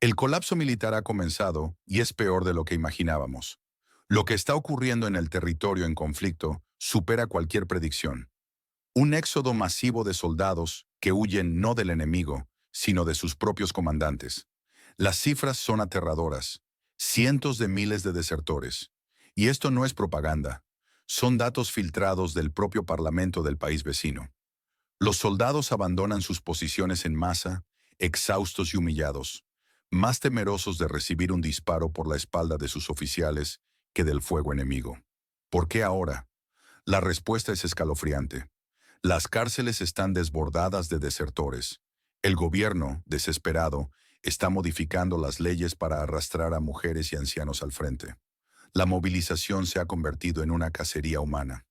El colapso militar ha comenzado y es peor de lo que imaginábamos. Lo que está ocurriendo en el territorio en conflicto supera cualquier predicción. Un éxodo masivo de soldados que huyen no del enemigo, sino de sus propios comandantes. Las cifras son aterradoras. Cientos de miles de desertores. Y esto no es propaganda. Son datos filtrados del propio parlamento del país vecino. Los soldados abandonan sus posiciones en masa, exhaustos y humillados, más temerosos de recibir un disparo por la espalda de sus oficiales que del fuego enemigo. ¿Por qué ahora? La respuesta es escalofriante. Las cárceles están desbordadas de desertores. El gobierno, desesperado, está modificando las leyes para arrastrar a mujeres y ancianos al frente. La movilización se ha convertido en una cacería humana.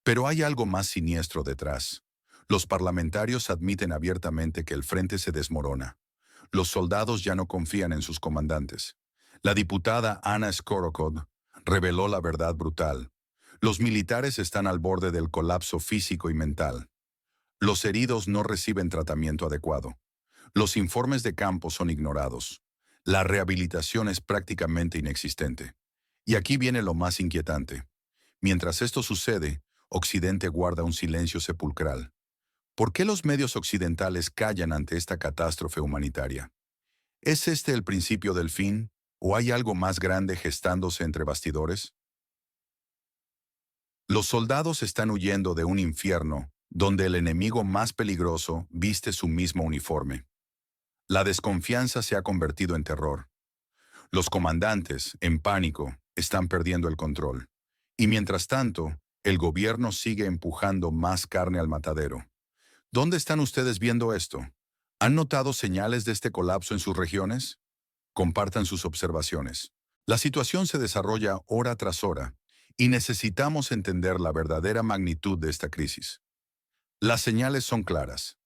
Pero hay algo más siniestro detrás. Los parlamentarios admiten abiertamente que el frente se desmorona. Los soldados ya no confían en sus comandantes. La diputada Anna Skorokhod reveló la verdad brutal. Los militares están al borde del colapso físico y mental. Los heridos no reciben tratamiento adecuado. Los informes de campo son ignorados. La rehabilitación es prácticamente inexistente. Y aquí viene lo más inquietante. Mientras esto sucede, Occidente guarda un silencio sepulcral. ¿Por qué los medios occidentales callan ante esta catástrofe humanitaria? ¿Es este el principio del fin? ¿O hay algo más grande gestándose entre bastidores? Los soldados están huyendo de un infierno donde el enemigo más peligroso viste su mismo uniforme. La desconfianza se ha convertido en terror. Los comandantes, en pánico, están perdiendo el control. Y mientras tanto, el gobierno sigue empujando más carne al matadero. ¿Dónde están ustedes viendo esto? ¿Han notado señales de este colapso en sus regiones? Compartan sus observaciones. La situación se desarrolla hora tras hora y necesitamos entender la verdadera magnitud de esta crisis. Las señales son claras.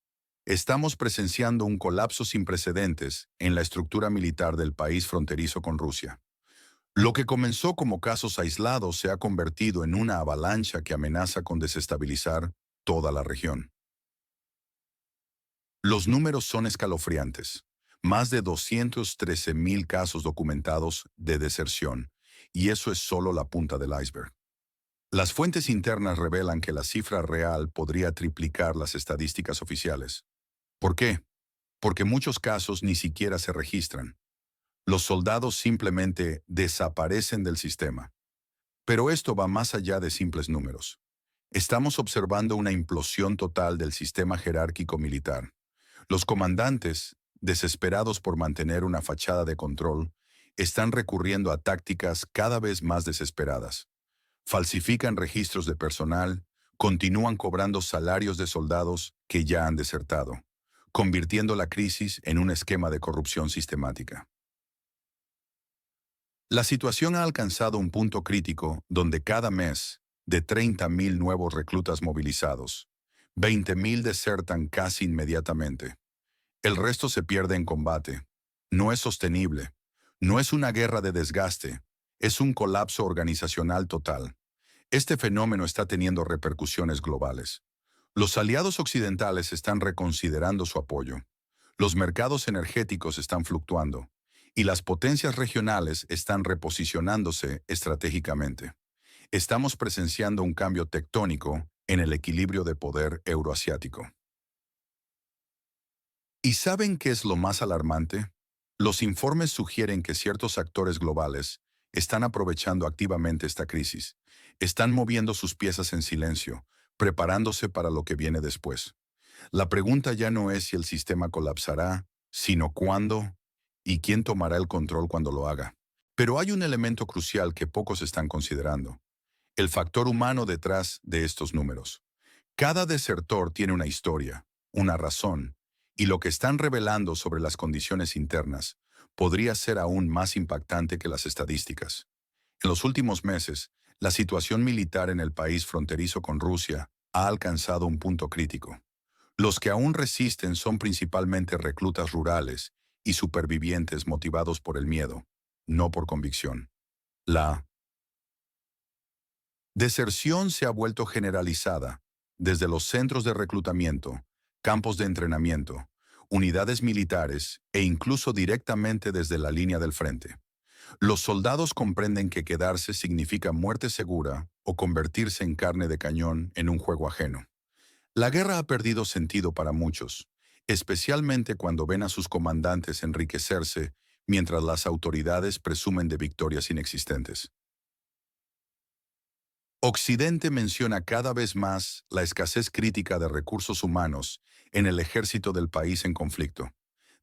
Estamos presenciando un colapso sin precedentes en la estructura militar del país fronterizo con Rusia. Lo que comenzó como casos aislados se ha convertido en una avalancha que amenaza con desestabilizar toda la región. Los números son escalofriantes. Más de 213.000 casos documentados de deserción, y eso es solo la punta del iceberg. Las fuentes internas revelan que la cifra real podría triplicar las estadísticas oficiales. ¿Por qué? Porque muchos casos ni siquiera se registran. Los soldados simplemente desaparecen del sistema. Pero esto va más allá de simples números. Estamos observando una implosión total del sistema jerárquico militar. Los comandantes, desesperados por mantener una fachada de control, están recurriendo a tácticas cada vez más desesperadas. Falsifican registros de personal, continúan cobrando salarios de soldados que ya han desertado, convirtiendo la crisis en un esquema de corrupción sistemática. La situación ha alcanzado un punto crítico donde cada mes, de 30.000 nuevos reclutas movilizados, 20.000 desertan casi inmediatamente. El resto se pierde en combate. No es sostenible. No es una guerra de desgaste. Es un colapso organizacional total. Este fenómeno está teniendo repercusiones globales. Los aliados occidentales están reconsiderando su apoyo. Los mercados energéticos están fluctuando y las potencias regionales están reposicionándose estratégicamente. Estamos presenciando un cambio tectónico en el equilibrio de poder euroasiático. ¿Y saben qué es lo más alarmante? Los informes sugieren que ciertos actores globales están aprovechando activamente esta crisis. Están moviendo sus piezas en silencio, preparándose para lo que viene después. La pregunta ya no es si el sistema colapsará, sino cuándo y quién tomará el control cuando lo haga. Pero hay un elemento crucial que pocos están considerando: el factor humano detrás de estos números. Cada desertor tiene una historia, una razón, y lo que están revelando sobre las condiciones internas podría ser aún más impactante que las estadísticas. En los últimos meses, la situación militar en el país fronterizo con Rusia ha alcanzado un punto crítico. Los que aún resisten son principalmente reclutas rurales y supervivientes motivados por el miedo, no por convicción. La deserción se ha vuelto generalizada, desde los centros de reclutamiento, campos de entrenamiento, unidades militares e incluso directamente desde la línea del frente. Los soldados comprenden que quedarse significa muerte segura o convertirse en carne de cañón en un juego ajeno. La guerra ha perdido sentido para muchos, especialmente cuando ven a sus comandantes enriquecerse mientras las autoridades presumen de victorias inexistentes. Occidente menciona cada vez más la escasez crítica de recursos humanos en el ejército del país en conflicto.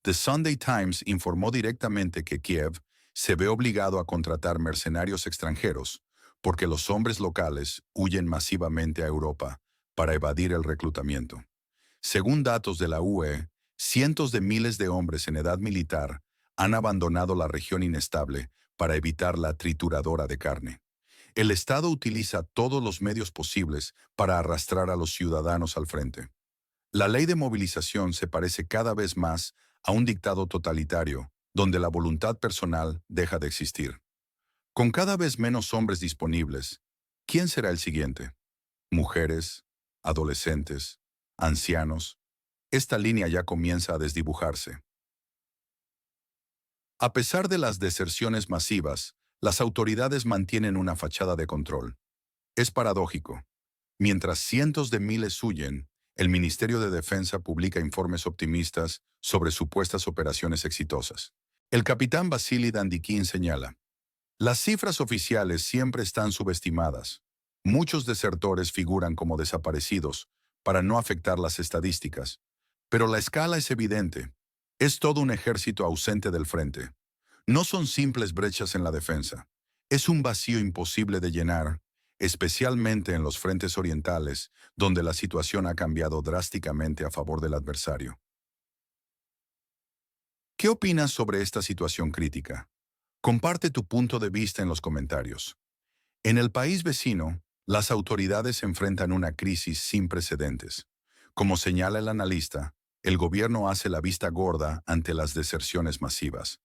The Sunday Times informó directamente que Kiev se ve obligado a contratar mercenarios extranjeros porque los hombres locales huyen masivamente a Europa para evadir el reclutamiento. Según datos de la UE, cientos de miles de hombres en edad militar han abandonado la región inestable para evitar la trituradora de carne. El Estado utiliza todos los medios posibles para arrastrar a los ciudadanos al frente. La ley de movilización se parece cada vez más a un dictado totalitario, donde la voluntad personal deja de existir. Con cada vez menos hombres disponibles, ¿quién será el siguiente? Mujeres, adolescentes, ancianos. Esta línea ya comienza a desdibujarse. A pesar de las deserciones masivas, las autoridades mantienen una fachada de control. Es paradójico. Mientras cientos de miles huyen, el Ministerio de Defensa publica informes optimistas sobre supuestas operaciones exitosas. El capitán Vasily Dandikin señala: las cifras oficiales siempre están subestimadas. Muchos desertores figuran como desaparecidos para no afectar las estadísticas. Pero la escala es evidente. Es todo un ejército ausente del frente. No son simples brechas en la defensa. Es un vacío imposible de llenar, especialmente en los frentes orientales, donde la situación ha cambiado drásticamente a favor del adversario. ¿Qué opinas sobre esta situación crítica? Comparte tu punto de vista en los comentarios. En el país vecino, las autoridades enfrentan una crisis sin precedentes. Como señala el analista, el gobierno hace la vista gorda ante las deserciones masivas.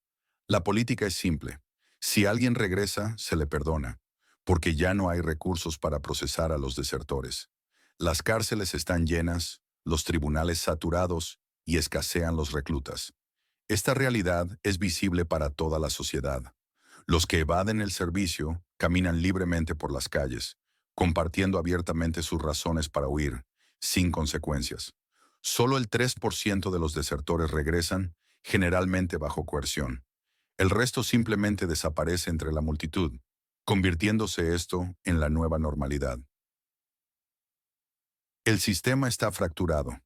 La política es simple. Si alguien regresa, se le perdona, porque ya no hay recursos para procesar a los desertores. Las cárceles están llenas, los tribunales saturados y escasean los reclutas. Esta realidad es visible para toda la sociedad. Los que evaden el servicio caminan libremente por las calles, compartiendo abiertamente sus razones para huir, sin consecuencias. Solo el 3% de los desertores regresan, generalmente bajo coerción. El resto simplemente desaparece entre la multitud, convirtiéndose esto en la nueva normalidad. El sistema está fracturado.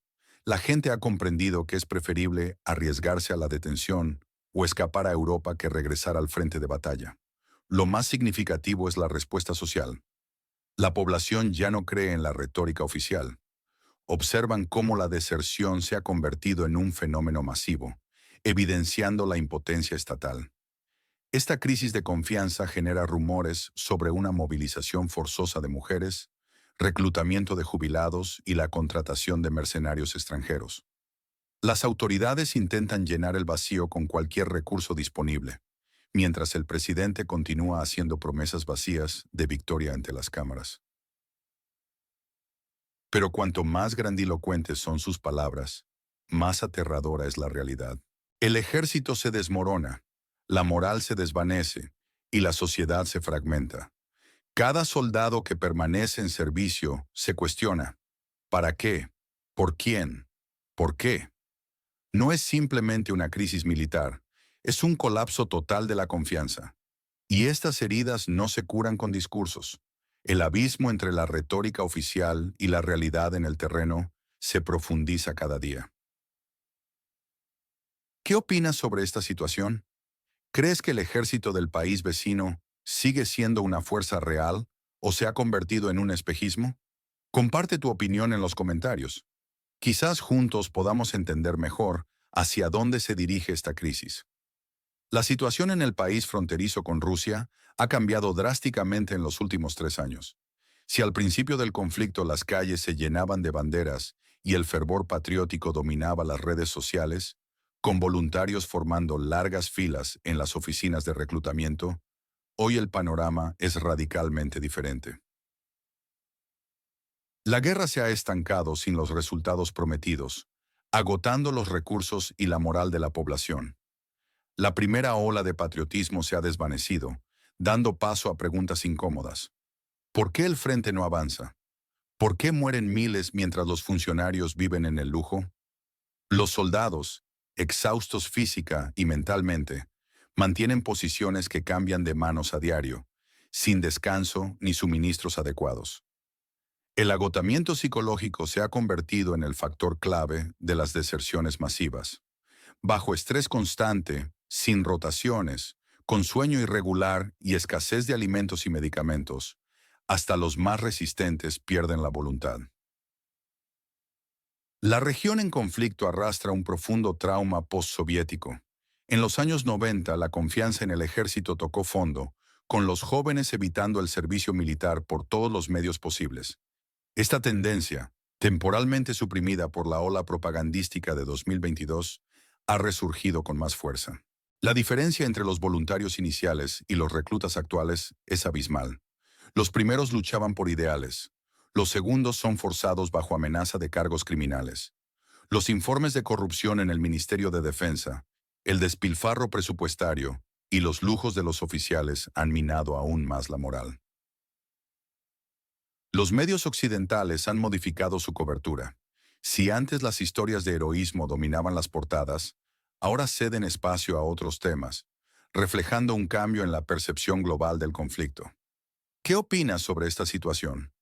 La gente ha comprendido que es preferible arriesgarse a la detención o escapar a Europa que regresar al frente de batalla. Lo más significativo es la respuesta social. La población ya no cree en la retórica oficial. Observan cómo la deserción se ha convertido en un fenómeno masivo, evidenciando la impotencia estatal. Esta crisis de confianza genera rumores sobre una movilización forzosa de mujeres, reclutamiento de jubilados y la contratación de mercenarios extranjeros. Las autoridades intentan llenar el vacío con cualquier recurso disponible, mientras el presidente continúa haciendo promesas vacías de victoria ante las cámaras. Pero cuanto más grandilocuentes son sus palabras, más aterradora es la realidad. El ejército se desmorona, la moral se desvanece y la sociedad se fragmenta. Cada soldado que permanece en servicio se cuestiona: ¿para qué? ¿Por quién? ¿Por qué? No es simplemente una crisis militar, es un colapso total de la confianza. Y estas heridas no se curan con discursos. El abismo entre la retórica oficial y la realidad en el terreno se profundiza cada día. ¿Qué opinas sobre esta situación? ¿Crees que el ejército del país vecino sigue siendo una fuerza real o se ha convertido en un espejismo? Comparte tu opinión en los comentarios. Quizás juntos podamos entender mejor hacia dónde se dirige esta crisis. La situación en el país fronterizo con Rusia ha cambiado drásticamente en los últimos 3 años. Si al principio del conflicto las calles se llenaban de banderas y el fervor patriótico dominaba las redes sociales, con voluntarios formando largas filas en las oficinas de reclutamiento, hoy el panorama es radicalmente diferente. La guerra se ha estancado sin los resultados prometidos, agotando los recursos y la moral de la población. La primera ola de patriotismo se ha desvanecido, dando paso a preguntas incómodas. ¿Por qué el frente no avanza? ¿Por qué mueren miles mientras los funcionarios viven en el lujo? Los soldados, exhaustos física y mentalmente, mantienen posiciones que cambian de manos a diario, sin descanso ni suministros adecuados. El agotamiento psicológico se ha convertido en el factor clave de las deserciones masivas. Bajo estrés constante, sin rotaciones, con sueño irregular y escasez de alimentos y medicamentos, hasta los más resistentes pierden la voluntad. La región en conflicto arrastra un profundo trauma postsoviético. En los años 90, la confianza en el ejército tocó fondo, con los jóvenes evitando el servicio militar por todos los medios posibles. Esta tendencia, temporalmente suprimida por la ola propagandística de 2022, ha resurgido con más fuerza. La diferencia entre los voluntarios iniciales y los reclutas actuales es abismal. Los primeros luchaban por ideales. Los segundos son forzados bajo amenaza de cargos criminales. Los informes de corrupción en el Ministerio de Defensa, el despilfarro presupuestario y los lujos de los oficiales han minado aún más la moral. Los medios occidentales han modificado su cobertura. Si antes las historias de heroísmo dominaban las portadas, ahora ceden espacio a otros temas, reflejando un cambio en la percepción global del conflicto. ¿Qué opinas sobre esta situación?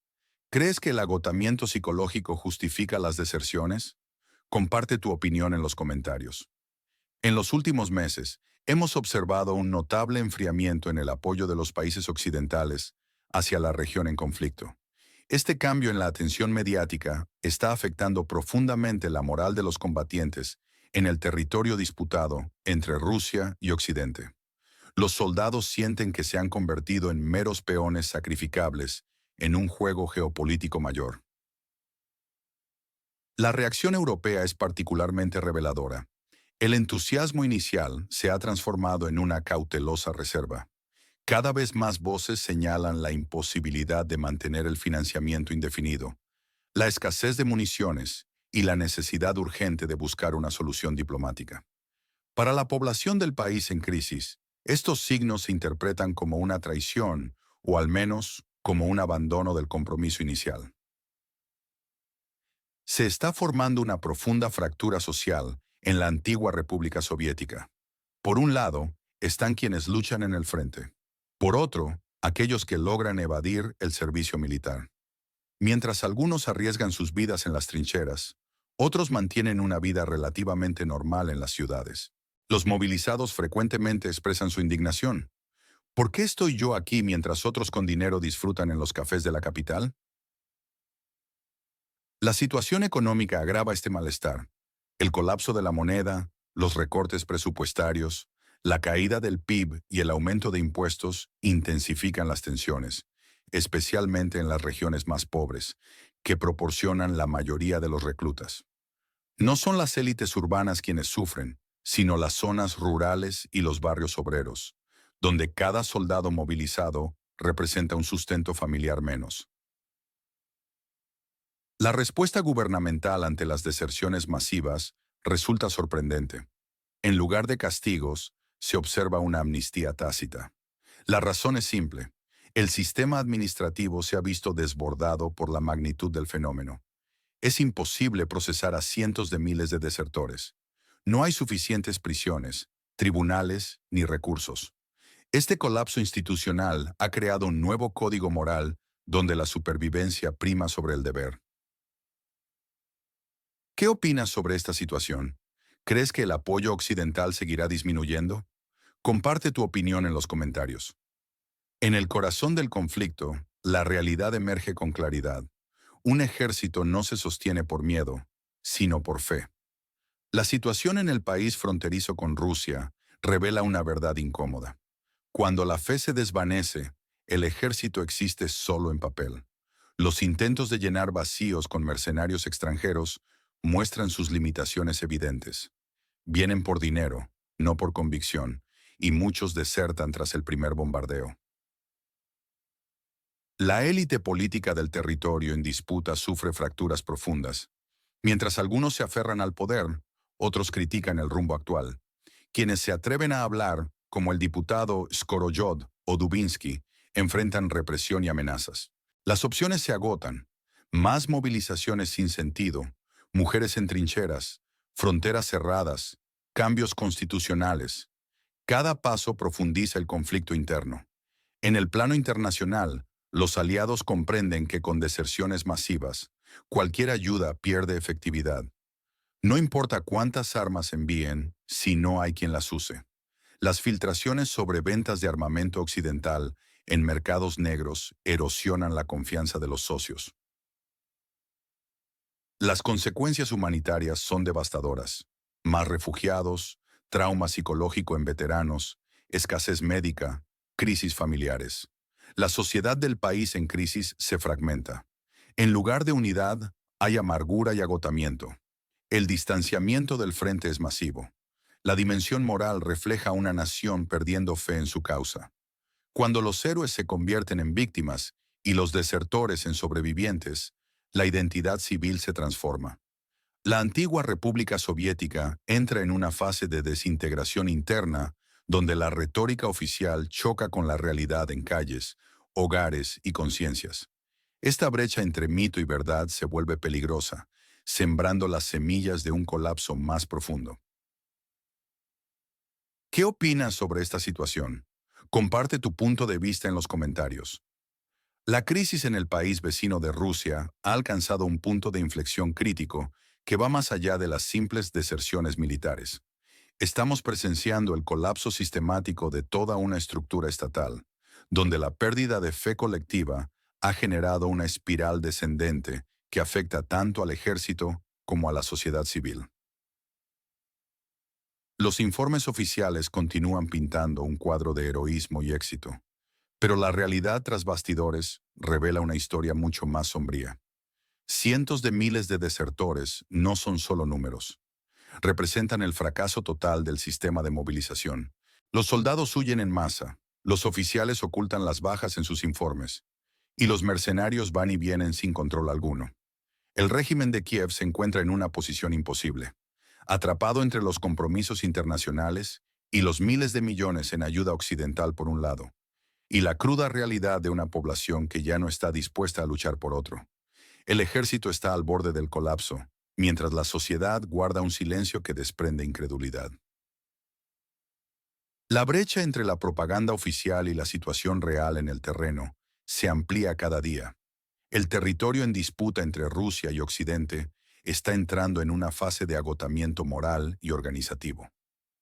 ¿Crees que el agotamiento psicológico justifica las deserciones? Comparte tu opinión en los comentarios. En los últimos meses, hemos observado un notable enfriamiento en el apoyo de los países occidentales hacia la región en conflicto. Este cambio en la atención mediática está afectando profundamente la moral de los combatientes en el territorio disputado entre Rusia y Occidente. Los soldados sienten que se han convertido en meros peones sacrificables en un juego geopolítico mayor. La reacción europea es particularmente reveladora. El entusiasmo inicial se ha transformado en una cautelosa reserva. Cada vez más voces señalan la imposibilidad de mantener el financiamiento indefinido, la escasez de municiones y la necesidad urgente de buscar una solución diplomática. Para la población del país en crisis, estos signos se interpretan como una traición o al menos como un abandono del compromiso inicial. Se está formando una profunda fractura social en la antigua República Soviética. Por un lado, están quienes luchan en el frente. Por otro, aquellos que logran evadir el servicio militar. Mientras algunos arriesgan sus vidas en las trincheras, otros mantienen una vida relativamente normal en las ciudades. Los movilizados frecuentemente expresan su indignación. ¿Por qué estoy yo aquí mientras otros con dinero disfrutan en los cafés de la capital? La situación económica agrava este malestar. El colapso de la moneda, los recortes presupuestarios, la caída del PIB y el aumento de impuestos intensifican las tensiones, especialmente en las regiones más pobres, que proporcionan la mayoría de los reclutas. No son las élites urbanas quienes sufren, sino las zonas rurales y los barrios obreros, donde cada soldado movilizado representa un sustento familiar menos. La respuesta gubernamental ante las deserciones masivas resulta sorprendente. En lugar de castigos, se observa una amnistía tácita. La razón es simple. El sistema administrativo se ha visto desbordado por la magnitud del fenómeno. Es imposible procesar a cientos de miles de desertores. No hay suficientes prisiones, tribunales ni recursos. Este colapso institucional ha creado un nuevo código moral donde la supervivencia prima sobre el deber. ¿Qué opinas sobre esta situación? ¿Crees que el apoyo occidental seguirá disminuyendo? Comparte tu opinión en los comentarios. En el corazón del conflicto, la realidad emerge con claridad. Un ejército no se sostiene por miedo, sino por fe. La situación en el país fronterizo con Rusia revela una verdad incómoda. Cuando la fe se desvanece, el ejército existe solo en papel. Los intentos de llenar vacíos con mercenarios extranjeros muestran sus limitaciones evidentes. Vienen por dinero, no por convicción, y muchos desertan tras el primer bombardeo. La élite política del territorio en disputa sufre fracturas profundas. Mientras algunos se aferran al poder, otros critican el rumbo actual. Quienes se atreven a hablar, como el diputado Skoroyod o Dubinsky, enfrentan represión y amenazas. Las opciones se agotan. Más movilizaciones sin sentido, mujeres en trincheras, fronteras cerradas, cambios constitucionales. Cada paso profundiza el conflicto interno. En el plano internacional, los aliados comprenden que con deserciones masivas, cualquier ayuda pierde efectividad. No importa cuántas armas envíen si no hay quien las use. Las filtraciones sobre ventas de armamento occidental en mercados negros erosionan la confianza de los socios. Las consecuencias humanitarias son devastadoras. Más refugiados, trauma psicológico en veteranos, escasez médica, crisis familiares. La sociedad del país en crisis se fragmenta. En lugar de unidad, hay amargura y agotamiento. El distanciamiento del frente es masivo. La dimensión moral refleja una nación perdiendo fe en su causa. Cuando los héroes se convierten en víctimas y los desertores en sobrevivientes, la identidad civil se transforma. La antigua República Soviética entra en una fase de desintegración interna donde la retórica oficial choca con la realidad en calles, hogares y conciencias. Esta brecha entre mito y verdad se vuelve peligrosa, sembrando las semillas de un colapso más profundo. ¿Qué opinas sobre esta situación? Comparte tu punto de vista en los comentarios. La crisis en el país vecino de Rusia ha alcanzado un punto de inflexión crítico que va más allá de las simples deserciones militares. Estamos presenciando el colapso sistemático de toda una estructura estatal, donde la pérdida de fe colectiva ha generado una espiral descendente que afecta tanto al ejército como a la sociedad civil. Los informes oficiales continúan pintando un cuadro de heroísmo y éxito, pero la realidad tras bastidores revela una historia mucho más sombría. Cientos de miles de desertores no son solo números. Representan el fracaso total del sistema de movilización. Los soldados huyen en masa, los oficiales ocultan las bajas en sus informes, y los mercenarios van y vienen sin control alguno. El régimen de Kiev se encuentra en una posición imposible, atrapado entre los compromisos internacionales y los miles de millones en ayuda occidental por un lado, y la cruda realidad de una población que ya no está dispuesta a luchar por otro. El ejército está al borde del colapso, mientras la sociedad guarda un silencio que desprende incredulidad. La brecha entre la propaganda oficial y la situación real en el terreno se amplía cada día. El territorio en disputa entre Rusia y Occidente está entrando en una fase de agotamiento moral y organizativo.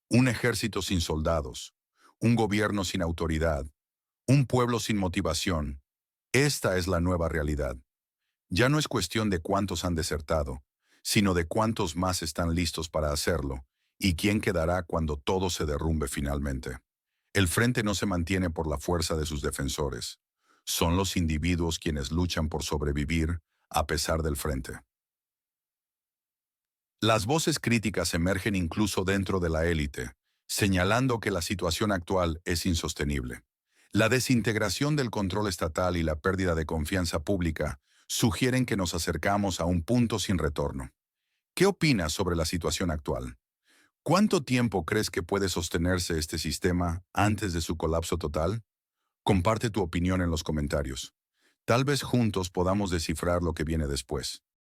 Un ejército sin soldados, un gobierno sin autoridad, un pueblo sin motivación. Esta es la nueva realidad. Ya no es cuestión de cuántos han desertado, sino de cuántos más están listos para hacerlo, y quién quedará cuando todo se derrumbe finalmente. El frente no se mantiene por la fuerza de sus defensores. Son los individuos quienes luchan por sobrevivir a pesar del frente. Las voces críticas emergen incluso dentro de la élite, señalando que la situación actual es insostenible. La desintegración del control estatal y la pérdida de confianza pública sugieren que nos acercamos a un punto sin retorno. ¿Qué opinas sobre la situación actual? ¿Cuánto tiempo crees que puede sostenerse este sistema antes de su colapso total? Comparte tu opinión en los comentarios. Tal vez juntos podamos descifrar lo que viene después.